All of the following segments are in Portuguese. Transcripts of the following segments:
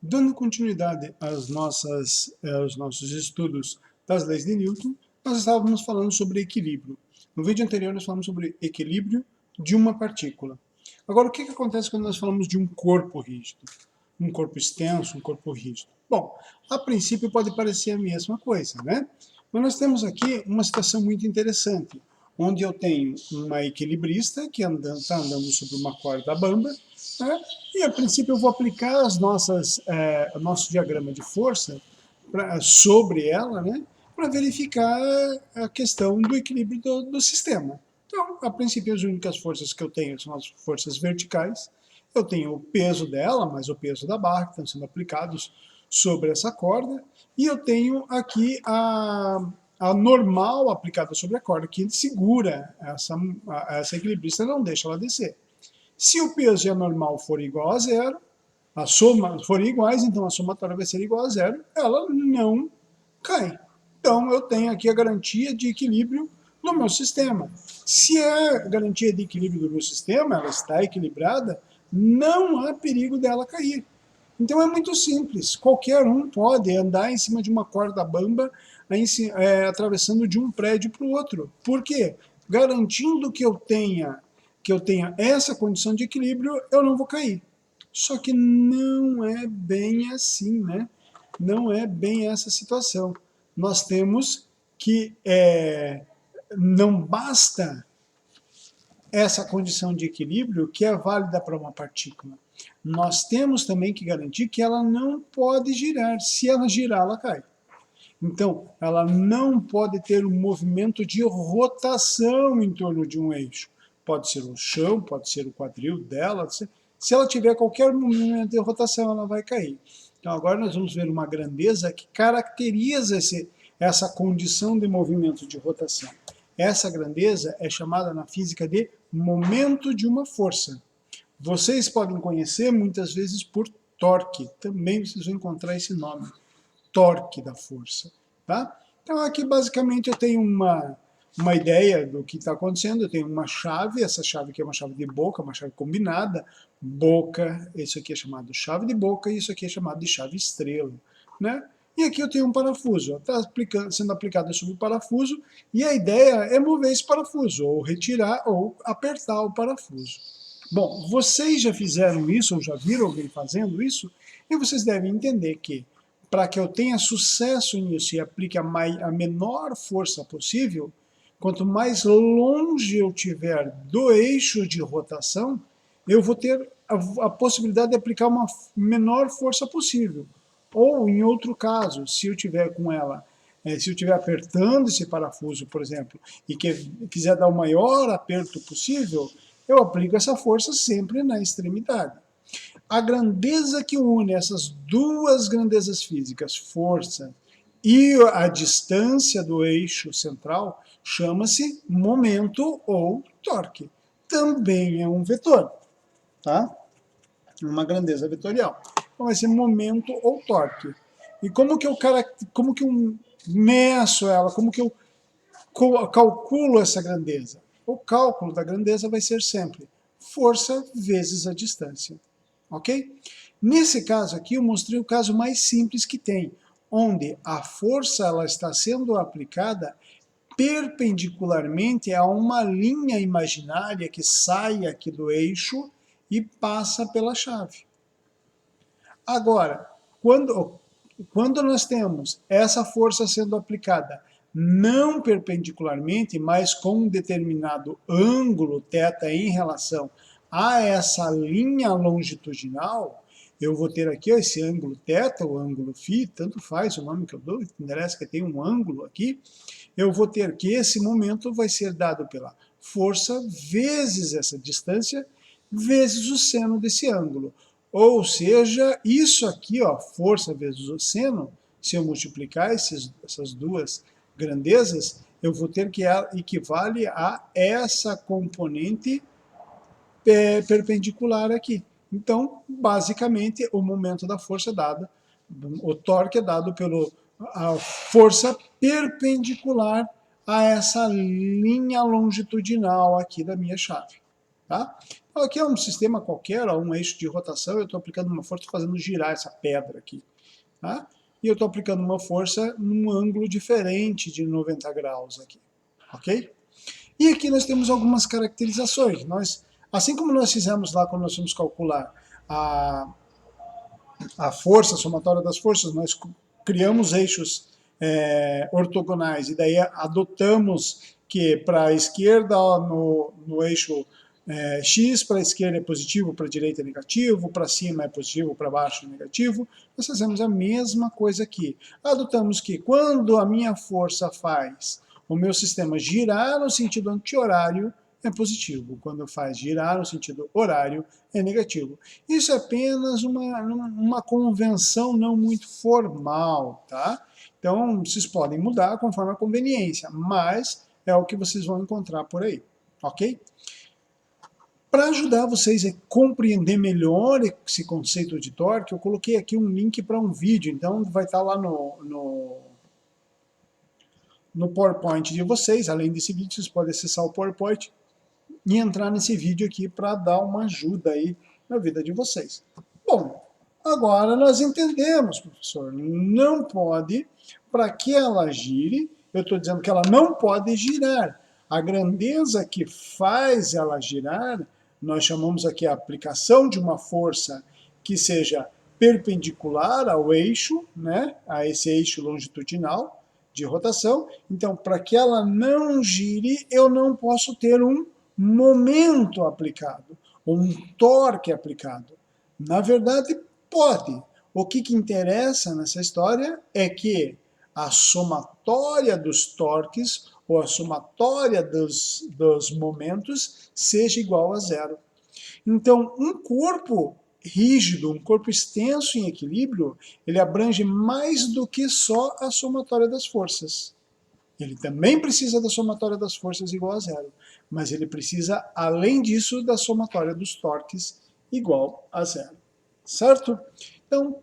Dando continuidade aos nossos estudos das leis de Newton, nós estávamos falando sobre equilíbrio. No vídeo anterior nós falamos sobre equilíbrio de uma partícula. Agora, o que acontece quando nós falamos de um corpo rígido? Um corpo extenso, um corpo rígido. Bom, a princípio pode parecer a mesma coisa, né? Mas nós temos aqui uma situação muito interessante, onde eu tenho uma equilibrista que está andando sobre uma corda bamba, né? E a princípio eu vou aplicar o nosso diagrama de força sobre ela, né? Para verificar a questão do equilíbrio do sistema. Então, a princípio, as únicas forças que eu tenho são as forças verticais. Eu tenho o peso dela, mais o peso da barra, que estão sendo aplicados sobre essa corda. E eu tenho aqui a normal aplicada sobre a corda, que segura essa equilibrista, não deixa ela descer. Se o peso e a normal for igual a zero, a soma forem iguais, então a somatória vai ser igual a zero, ela não cai. Então eu tenho aqui a garantia de equilíbrio no meu sistema. Se a garantia de equilíbrio do meu sistema ela está equilibrada, não há perigo dela cair. Então é muito simples, qualquer um pode andar em cima de uma corda bamba, atravessando de um prédio para o outro. Por quê? Garantindo que eu tenha essa condição de equilíbrio, eu não vou cair. Só que não é bem assim, né? Não é bem essa situação. Nós temos que não basta essa condição de equilíbrio que é válida para uma partícula. Nós temos também que garantir que ela não pode girar. Se ela girar, ela cai. Então, ela não pode ter um movimento de rotação em torno de um eixo. Pode ser o chão, pode ser o quadril dela. Se ela tiver qualquer movimento de rotação, ela vai cair. Então, agora nós vamos ver uma grandeza que caracteriza essa condição de movimento de rotação. Essa grandeza é chamada na física de momento de uma força. Vocês podem conhecer muitas vezes por torque. Também vocês vão encontrar esse nome. Torque da força. Tá? Então aqui basicamente eu tenho uma ideia do que está acontecendo, eu tenho uma chave, essa chave aqui é uma chave de boca, uma chave combinada, boca, isso aqui é chamado chave de boca e isso aqui é chamado de chave estrela. Né? E aqui eu tenho um parafuso, está sendo aplicado sobre o parafuso e a ideia é mover esse parafuso, ou retirar ou apertar o parafuso. Bom, vocês já fizeram isso ou já viram alguém fazendo isso? E vocês devem entender que para que eu tenha sucesso nisso e aplique a menor força possível, quanto mais longe eu tiver do eixo de rotação, eu vou ter a possibilidade de aplicar uma menor força possível. Ou, em outro caso, se eu tiver com ela, se eu estiver apertando esse parafuso, por exemplo, e quiser dar o maior aperto possível, eu aplico essa força sempre na extremidade. A grandeza que une essas duas grandezas físicas, força e a distância do eixo central, chama-se momento ou torque. Também é um vetor, tá? Uma grandeza vetorial. Então vai ser momento ou torque. E como que eu meço ela, como que eu calculo essa grandeza? O cálculo da grandeza vai ser sempre força vezes a distância. Ok? Nesse caso aqui, eu mostrei o caso mais simples que tem, onde a força ela está sendo aplicada perpendicularmente a uma linha imaginária que sai aqui do eixo e passa pela chave. Agora, quando nós temos essa força sendo aplicada não perpendicularmente, mas com um determinado ângulo θ em relação a essa linha longitudinal, eu vou ter aqui ó, esse ângulo θ, o ângulo φ, tanto faz o nome que eu dou, interessa que tem um ângulo aqui, eu vou ter que esse momento vai ser dado pela força vezes essa distância, vezes o seno desse ângulo. Ou seja, isso aqui, ó, força vezes o seno, se eu multiplicar essas duas grandezas, eu vou ter que equivale a essa componente perpendicular aqui. Então, basicamente, o momento da força é dado, o torque é dado pela força perpendicular a essa linha longitudinal aqui da minha chave. Tá? Então, aqui é um sistema qualquer, ó, um eixo de rotação, eu estou aplicando uma força fazendo girar essa pedra aqui. Tá? E eu estou aplicando uma força num ângulo diferente de 90 graus aqui. Ok? E aqui nós temos algumas caracterizações. Assim como nós fizemos lá quando nós fomos calcular a força, a somatória das forças, nós criamos eixos ortogonais e daí adotamos que para a esquerda no eixo x, para a esquerda é positivo, para a direita é negativo, para cima é positivo, para baixo é negativo. Nós fazemos a mesma coisa aqui. Adotamos que quando a minha força faz o meu sistema girar no sentido anti-horário, é positivo. Quando faz girar no sentido horário, é negativo. Isso é apenas uma convenção não muito formal, tá? Então, vocês podem mudar conforme a conveniência, mas é o que vocês vão encontrar por aí, ok? Para ajudar vocês a compreender melhor esse conceito de torque, eu coloquei aqui um link para um vídeo, então vai estar lá no PowerPoint de vocês. Além desse vídeo, vocês podem acessar o PowerPoint e entrar nesse vídeo aqui para dar uma ajuda aí na vida de vocês. Bom, agora nós entendemos, professor, não pode, para que ela gire, eu estou dizendo que ela não pode girar. A grandeza que faz ela girar, nós chamamos aqui a aplicação de uma força que seja perpendicular ao eixo, né, a esse eixo longitudinal de rotação. Então, para que ela não gire, eu não posso ter um momento aplicado, ou um torque aplicado. Na verdade, pode. O que interessa nessa história é que a somatória dos torques, ou a somatória dos momentos, seja igual a zero. Então, um corpo rígido, um corpo extenso em equilíbrio, ele abrange mais do que só a somatória das forças. Ele também precisa da somatória das forças igual a zero, mas ele precisa, além disso, da somatória dos torques igual a zero. Certo? Então,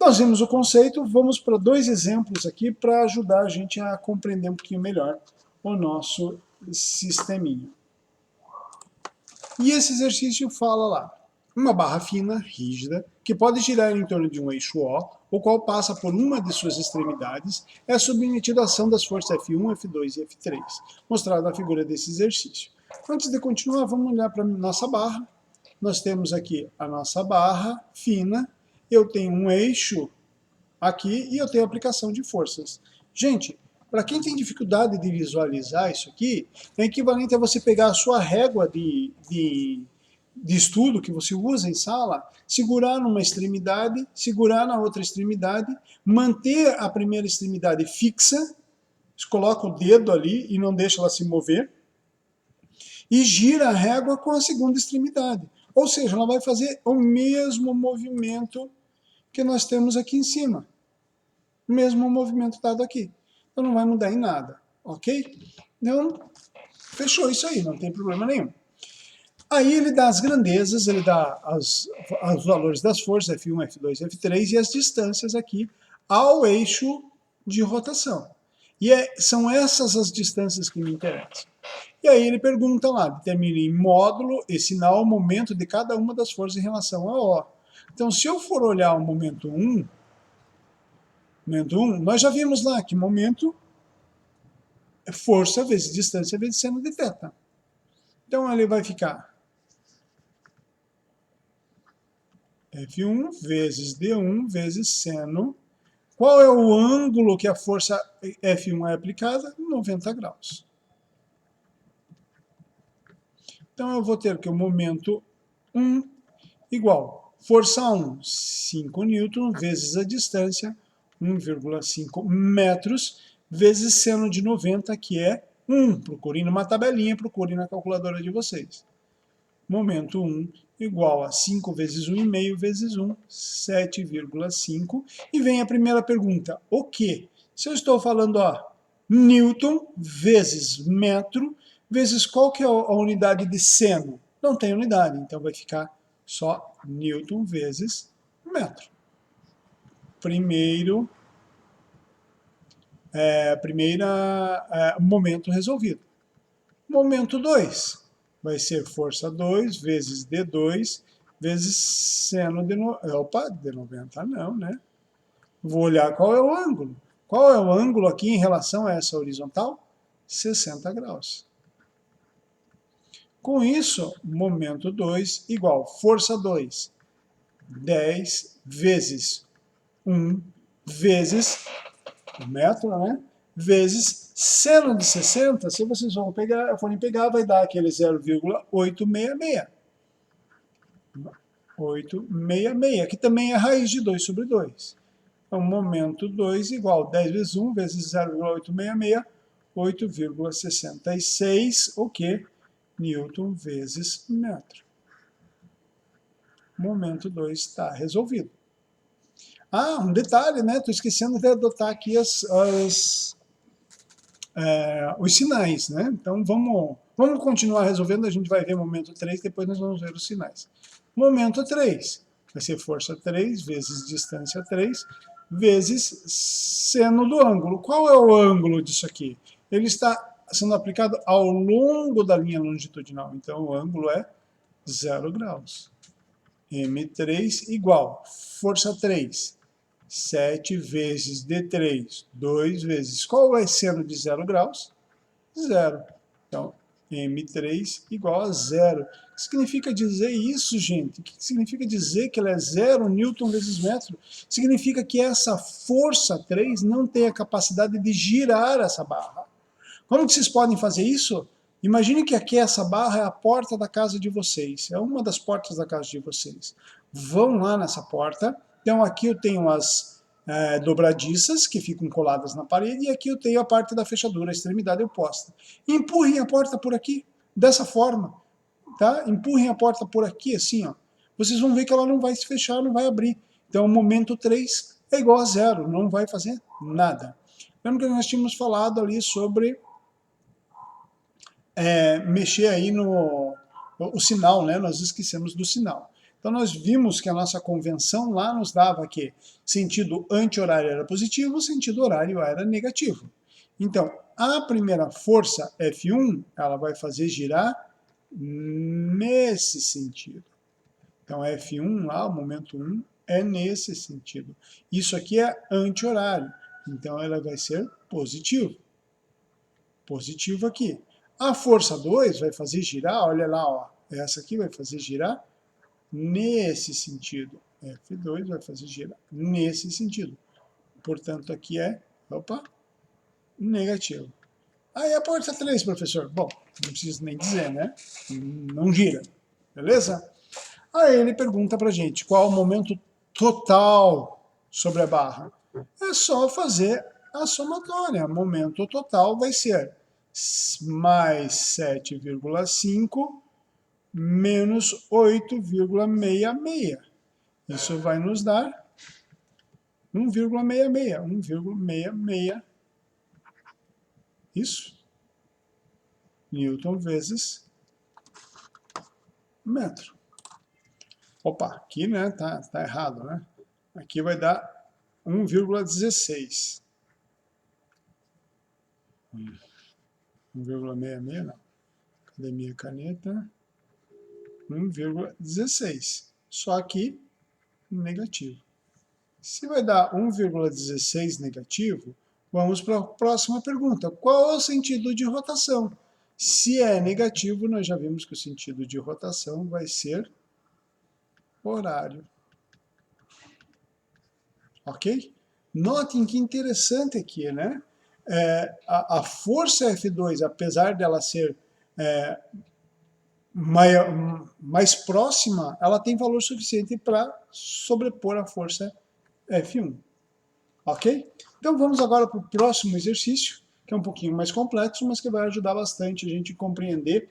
nós vimos o conceito, vamos para dois exemplos aqui para ajudar a gente a compreender um pouquinho melhor o nosso sisteminha. E esse exercício fala lá, uma barra fina, rígida, que pode girar em torno de um eixo O, o qual passa por uma de suas extremidades, é submetido à ação das forças F1, F2 e F3, mostrado na figura desse exercício. Antes de continuar, vamos olhar para a nossa barra. Nós temos aqui a nossa barra fina, eu tenho um eixo aqui e eu tenho a aplicação de forças. Gente, para quem tem dificuldade de visualizar isso aqui, é equivalente a você pegar a sua régua de estudo que você usa em sala, segurar numa extremidade, segurar na outra extremidade, manter a primeira extremidade fixa, coloca o dedo ali e não deixa ela se mover, e gira a régua com a segunda extremidade. Ou seja, ela vai fazer o mesmo movimento que nós temos aqui em cima. O mesmo movimento dado aqui. Então não vai mudar em nada, ok? Então, fechou isso aí, não tem problema nenhum. Aí ele dá as grandezas, ele dá os valores das forças, F1, F2, F3, e as distâncias aqui ao eixo de rotação. E são essas as distâncias que me interessam. E aí ele pergunta lá, determine em módulo e sinal o momento de cada uma das forças em relação a O. Então, se eu for olhar o momento 1, nós já vimos lá que momento é força vezes distância vezes seno de θ. Então, ele vai ficar F1 vezes D1 vezes seno. Qual é o ângulo que a força F1 é aplicada? 90 graus. Então, eu vou ter que o momento 1 igual força 1, 5 newton, vezes a distância, 1,5 metros, vezes seno de 90, que é 1. Procurem numa tabelinha, procurem na calculadora de vocês. Momento 1 igual a 5 vezes 1,5 vezes 1, 7,5. E vem a primeira pergunta, o quê? Se eu estou falando, ó, newton vezes metro, vezes qual que é a unidade de seno? Não tem unidade, então vai ficar só newton vezes metro. Momento resolvido. Momento 2. vai ser força 2 vezes D2 vezes seno de... Opa, de 90 não, né? Vou olhar qual é o ângulo. Qual é o ângulo aqui em relação a essa horizontal? 60 graus. Com isso, momento 2 igual força 2, 10 vezes 1 vezes o metro, né? Vezes seno de 60, se vocês forem pegar, vai dar aquele 0,866. 866, que também é raiz de 2 sobre 2. Então, momento 2 igual 10 vezes 1 vezes 0,866, 8,66, o que? Newton vezes metro. Momento 2 está resolvido. Ah, um detalhe, né? Estou esquecendo de adotar aqui os sinais, né? Então, vamos continuar resolvendo, a gente vai ver momento 3, depois nós vamos ver os sinais. Momento 3 vai ser força 3 vezes distância 3 vezes seno do ângulo. Qual é o ângulo disso aqui? Ele está sendo aplicado ao longo da linha longitudinal, então o ângulo é 0 graus. M3 igual força 3, 7 vezes D3, 2 vezes... Qual é seno de 0 graus? 0. Então, M3 igual a 0. O que significa dizer isso, gente? O que significa dizer que ela é 0 newton vezes metro? Significa que essa força 3 não tem a capacidade de girar essa barra. Como que vocês podem fazer isso? Imagine que aqui essa barra é a porta da casa de vocês. É uma das portas da casa de vocês. Vão lá nessa porta. Então aqui eu tenho as dobradiças que ficam coladas na parede e aqui eu tenho a parte da fechadura, a extremidade oposta. Empurrem a porta por aqui, dessa forma. Tá? Empurrem a porta por aqui, assim, ó. Vocês vão ver que ela não vai se fechar, não vai abrir. Então o momento 3 é igual a 0, não vai fazer nada. Lembra que nós tínhamos falado ali sobre mexer aí no o sinal, né? Nós esquecemos do sinal. Então nós vimos que a nossa convenção lá nos dava que sentido anti-horário era positivo, sentido horário era negativo. Então, a primeira força, F1, ela vai fazer girar nesse sentido. Então F1 lá, o momento 1, é nesse sentido. Isso aqui é anti-horário, então ela vai ser positivo. Positivo aqui. A força 2 vai fazer girar, olha lá, ó, essa aqui vai fazer girar nesse sentido. F2 vai fazer girar nesse sentido. Portanto, aqui é, negativo. Aí a força 3, professor. Bom, não preciso nem dizer, né? Não gira. Beleza? Aí ele pergunta pra gente qual o momento total sobre a barra. É só fazer a somatória. O momento total vai ser mais 7,5 menos 8,66. Isso vai nos dar 1,66. 1,66. Isso. Newton vezes metro. Opa, aqui, né, tá errado, né? Aqui vai dar 1,16. 1,66 não. Cadê minha caneta? 1,16. Só que negativo. Se vai dar 1,16 negativo, vamos para a próxima pergunta. Qual é o sentido de rotação? Se é negativo, nós já vimos que o sentido de rotação vai ser horário. Ok? Notem que interessante aqui, né? A força F2, apesar dela ser mais próxima, ela tem valor suficiente para sobrepor a força F1. Ok? Então vamos agora para o próximo exercício, que é um pouquinho mais complexo, mas que vai ajudar bastante a gente a compreender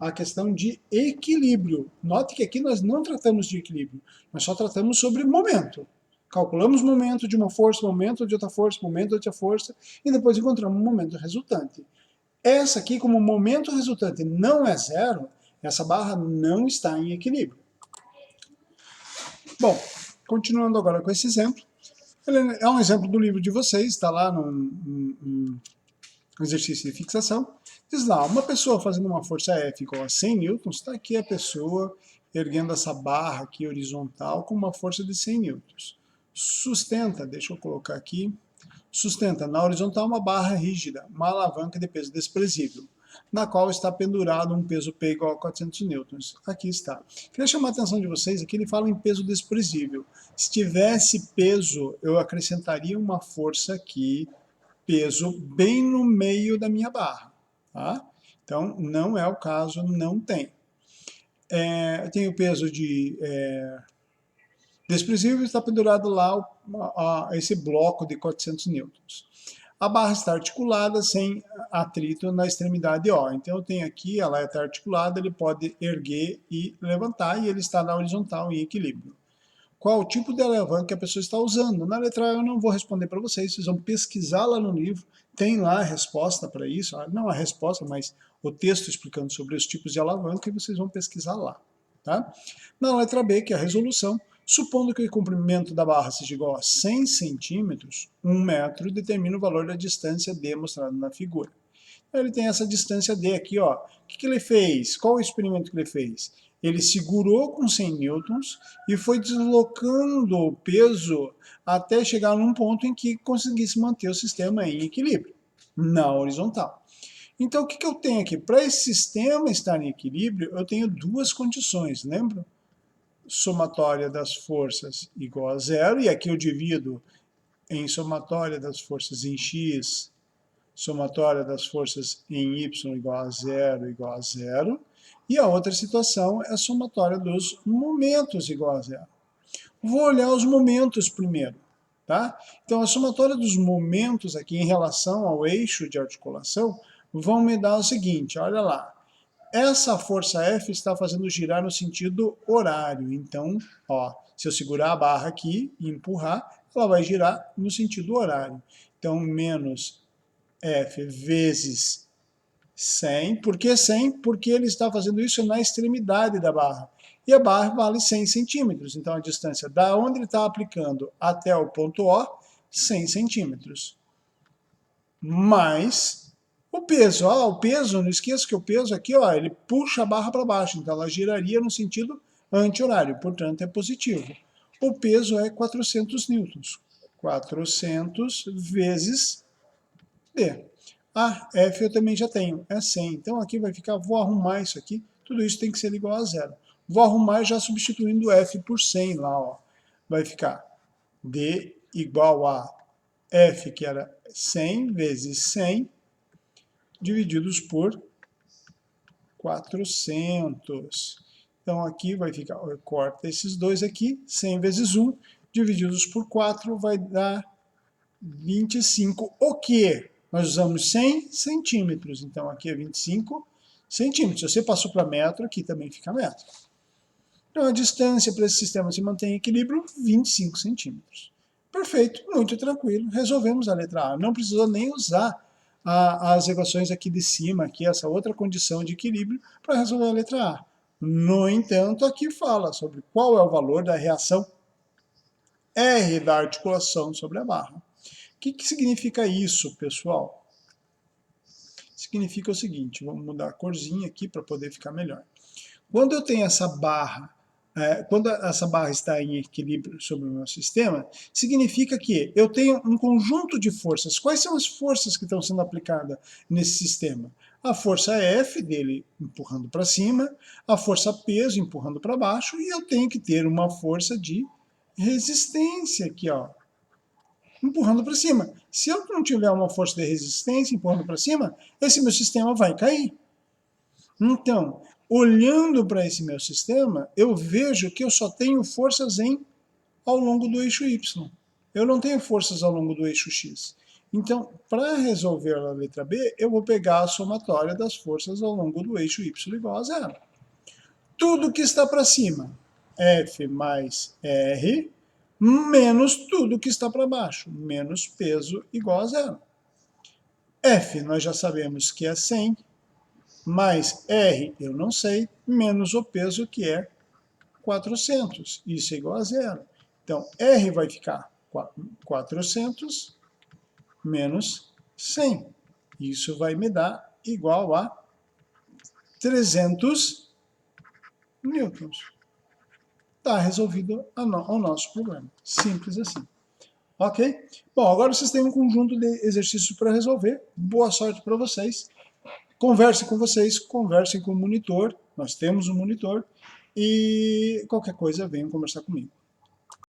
a questão de equilíbrio. Note que aqui nós não tratamos de equilíbrio, nós só tratamos sobre momento. Calculamos o momento de uma força, momento de outra força, momento de outra força, e depois encontramos o momento resultante. Essa aqui, como o momento resultante não é zero, essa barra não está em equilíbrio. Bom, continuando agora com esse exemplo, ele é um exemplo do livro de vocês, está lá no exercício de fixação. Diz lá, uma pessoa fazendo uma força F igual a 100 newtons, está aqui a pessoa erguendo essa barra aqui horizontal com uma força de 100 newtons. Sustenta, deixa eu colocar aqui, sustenta na horizontal uma barra rígida, uma alavanca de peso desprezível, na qual está pendurado um peso P igual a 400 newtons. Aqui está. Queria chamar a atenção de vocês, aqui ele fala em peso desprezível. Se tivesse peso, eu acrescentaria uma força aqui, peso bem no meio da minha barra. Tá? Então, não é o caso, não tem. Eu tenho o peso de desprezível, está pendurado lá esse bloco de 400 newtons. A barra está articulada sem atrito na extremidade O. Então, eu tenho aqui, ela está articulada, ele pode erguer e levantar, e ele está na horizontal em equilíbrio. Qual o tipo de alavanca que a pessoa está usando? Na letra A eu não vou responder para vocês, vocês vão pesquisar lá no livro, tem lá a resposta para isso, não a resposta, mas o texto explicando sobre os tipos de alavanca, e vocês vão pesquisar lá. Tá? Na letra B, que é a resolução, supondo que o comprimento da barra seja igual a 100 centímetros, 1 metro determina o valor da distância D mostrada na figura. Ele tem essa distância D aqui, ó. O que ele fez? Qual o experimento que ele fez? Ele segurou com 100 newtons e foi deslocando o peso até chegar num ponto em que conseguisse manter o sistema em equilíbrio, na horizontal. Então, o que eu tenho aqui? Para esse sistema estar em equilíbrio, eu tenho duas condições, lembra? Somatória das forças igual a zero, e aqui eu divido em somatória das forças em x, somatória das forças em y igual a zero, e a outra situação é a somatória dos momentos igual a zero. Vou olhar os momentos primeiro. Tá? Então, a somatória dos momentos aqui em relação ao eixo de articulação vão me dar o seguinte, olha lá. Essa força F está fazendo girar no sentido horário. Então, ó, se eu segurar a barra aqui e empurrar, ela vai girar no sentido horário. Então, menos F vezes 100. Por que 100? Porque ele está fazendo isso na extremidade da barra. E a barra vale 100 centímetros. Então, a distância da onde ele está aplicando até o ponto O, 100 centímetros. Mais o peso. O peso, não esqueça que o peso aqui, ó, ele puxa a barra para baixo. Então, ela giraria no sentido anti-horário. Portanto, é positivo. O peso é 400 newtons. 400 vezes D. F eu também já tenho, é 100. Então aqui vai ficar, vou arrumar isso aqui, tudo isso tem que ser igual a zero. Vou arrumar já substituindo F por 100 lá, ó. Vai ficar D igual a F, que era 100 vezes 100, divididos por 400. Então aqui vai ficar, corta esses dois aqui, 100 vezes 1, divididos por 4, vai dar 25, o quê? Nós usamos 100 centímetros, então aqui é 25 centímetros. Se você passou para metro, aqui também fica metro. Então a distância para esse sistema se mantém em equilíbrio, 25 centímetros. Perfeito, muito tranquilo. Resolvemos a letra A. Não precisou nem usar as equações aqui de cima, aqui, essa outra condição de equilíbrio, para resolver a letra A. No entanto, aqui fala sobre qual é o valor da reação R da articulação sobre a barra. O que significa isso, pessoal? Significa o seguinte, vamos mudar a corzinha aqui para poder ficar melhor. Quando eu tenho essa barra, quando essa barra está em equilíbrio sobre o meu sistema, significa que eu tenho um conjunto de forças. Quais são as forças que estão sendo aplicadas nesse sistema? A força F dele empurrando para cima, a força peso empurrando para baixo, e eu tenho que ter uma força de resistência aqui, ó, empurrando para cima. Se eu não tiver uma força de resistência empurrando para cima, esse meu sistema vai cair. Então, olhando para esse meu sistema, eu vejo que eu só tenho forças ao longo do eixo Y. Eu não tenho forças ao longo do eixo X. Então, para resolver a letra B, eu vou pegar a somatória das forças ao longo do eixo Y igual a zero. Tudo que está para cima, F mais R, menos tudo que está para baixo, menos peso igual a zero. F nós já sabemos que é 100, mais R eu não sei, menos o peso que é 400, isso é igual a zero. Então, R vai ficar 400 menos 100. Isso vai me dar igual a 300 newtons. Está resolvido o nosso problema. Simples assim. Ok? Bom, agora vocês têm um conjunto de exercícios para resolver. Boa sorte para vocês. Conversem com vocês, conversem com o monitor. Nós temos um monitor. E qualquer coisa, venham conversar comigo.